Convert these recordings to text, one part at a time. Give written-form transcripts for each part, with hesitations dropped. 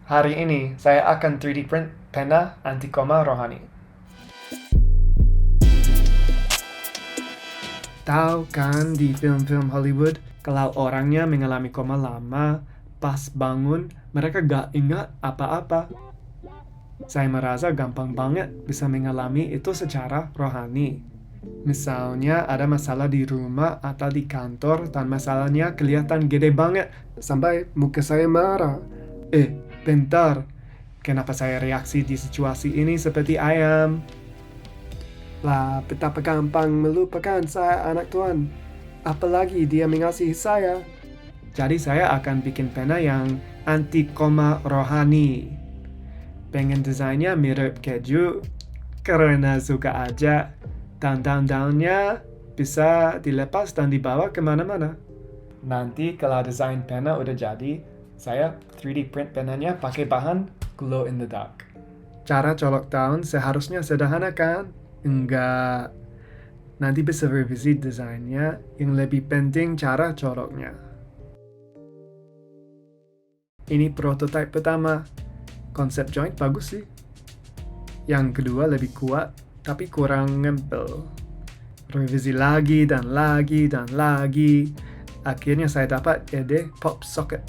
Hari ini saya akan 3D print pena anti koma rohani. Tahu kan di film-film Hollywood, kalau orangnya mengalami koma lama, pas bangun mereka gak ingat apa-apa. Saya merasa gampang banget bisa mengalami itu secara rohani. Misalnya ada masalah di rumah atau di kantor dan masalahnya kelihatan gede banget sampai muka saya marah. Bentar, kenapa saya reaksi di situasi ini seperti ayam? Lah, betapa gampang melupakan saya anak Tuhan. Apalagi dia mengasihi saya. Jadi saya akan bikin pena yang anti koma rohani. Pengen desainnya mirip keju, karena suka aja. Dan daun-daunnya bisa dilepas dan dibawa kemana-mana. Nanti kalau desain pena udah jadi, saya 3D print penanya pakai bahan glow in the dark. Cara colok daun seharusnya sederhana kan? Enggak. Nanti bisa revisi desainnya, yang lebih penting cara coloknya. Ini prototipe pertama. Konsep joint bagus sih. Yang kedua lebih kuat, tapi kurang nempel. Revisi lagi dan lagi dan lagi. Akhirnya saya dapat ide pop socket.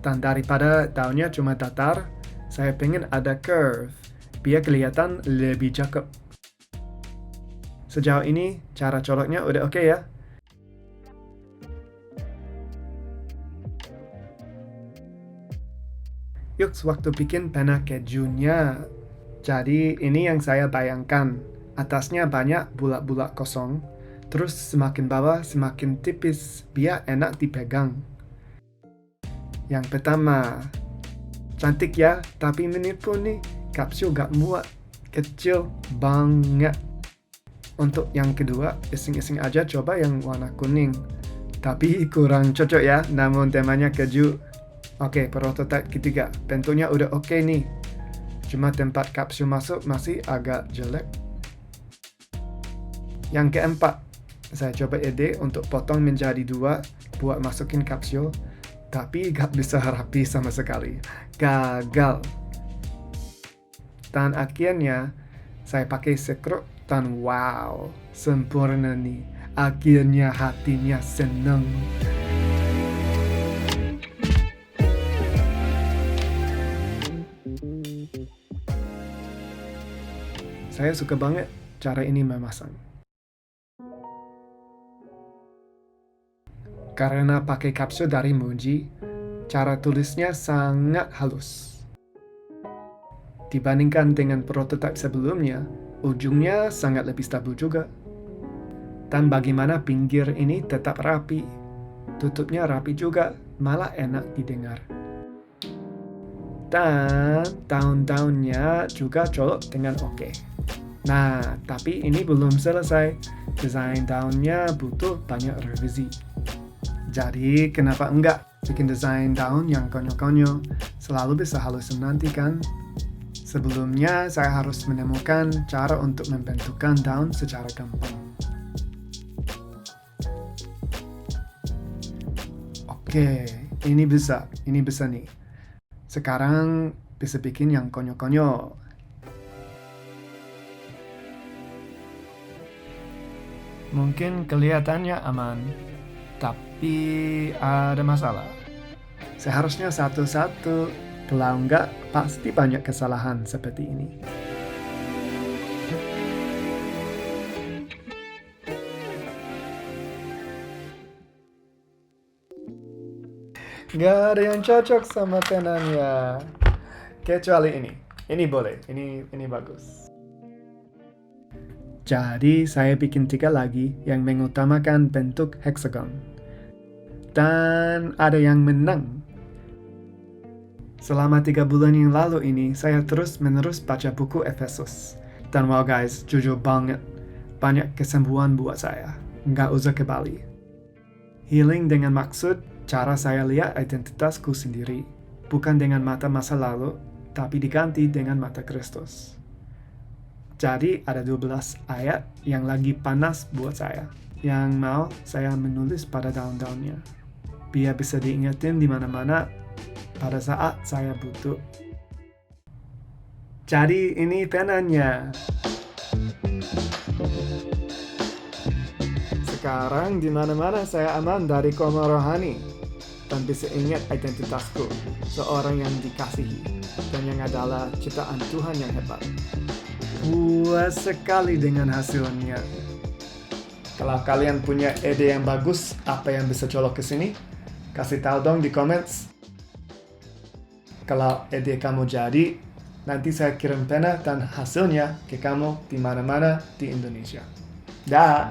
Dan daripada daunnya cuma datar, saya pengen ada curve, biar kelihatan lebih cakep. Sejauh ini, cara coloknya udah oke ya? Yuk, waktu bikin pena kejunya. Jadi ini yang saya bayangkan. Atasnya banyak bulat-bulat kosong, terus semakin bawah semakin tipis, biar enak dipegang. Yang pertama, cantik ya, tapi menipu nih, kapsul gak muat, kecil banget. Untuk yang kedua, iseng-iseng aja coba yang warna kuning. Tapi kurang cocok ya, namun temanya keju. Oke, prototipe ketiga, bentuknya udah oke nih. Cuma tempat kapsul masuk masih agak jelek. Yang keempat, saya coba ide untuk potong menjadi 2 buat masukin kapsul. Tapi gak bisa rapi sama sekali. Gagal. Dan akhirnya, saya pakai sekrup dan wow, sempurna nih. Akhirnya hatinya seneng. Saya suka banget cara ini memasang. Karena pakai kapsul dari Muji, cara tulisnya sangat halus. Dibandingkan dengan prototipe sebelumnya, ujungnya sangat lebih stabil juga. Dan bagaimana pinggir ini tetap rapi. Tutupnya rapi juga, malah enak didengar. Dan daun-daunnya juga colok dengan oke. Nah, tapi ini belum selesai. Desain daunnya butuh banyak revisi. Jadi, kenapa enggak bikin desain daun yang konyol-konyol? Selalu bisa halusin nanti kan? Sebelumnya, saya harus menemukan cara untuk membentukkan daun secara gampang. Oke, ini bisa nih. Sekarang bisa bikin yang konyol-konyol. Mungkin kelihatannya aman, tapi ada masalah. Seharusnya satu-satu, kalau enggak pasti banyak kesalahan seperti ini. Gak ada yang cocok sama penanya. Kecuali ini. Ini boleh, ini bagus. Jadi saya bikin 3 lagi yang mengutamakan bentuk hexagon. Dan ada yang menang. Selama 3 bulan yang lalu ini, saya terus-menerus baca buku Efesus. Dan wow guys, jujur banget, banyak kesembuhan buat saya. Nggak usah ke Bali. Healing dengan maksud cara saya lihat identitasku sendiri. Bukan dengan mata masa lalu, tapi diganti dengan mata Kristus. Jadi ada 12 ayat yang lagi panas buat saya. Yang mau saya menulis pada daun-daunnya. Biar bisa diingetin di mana-mana pada saat saya butuh. Jadi ini penanya. Sekarang di mana-mana saya aman dari koma rohani dan bisa ingat identitasku, seorang yang dikasihi dan yang adalah ciptaan Tuhan yang hebat. Puas sekali dengan hasilnya. Kalau kalian punya ide yang bagus, apa yang bisa colok ke sini, kasih tahu dong di comments. Kalau ide kamu jadi, nanti saya kirim pena dan hasilnya ke kamu di mana-mana di Indonesia. Dah.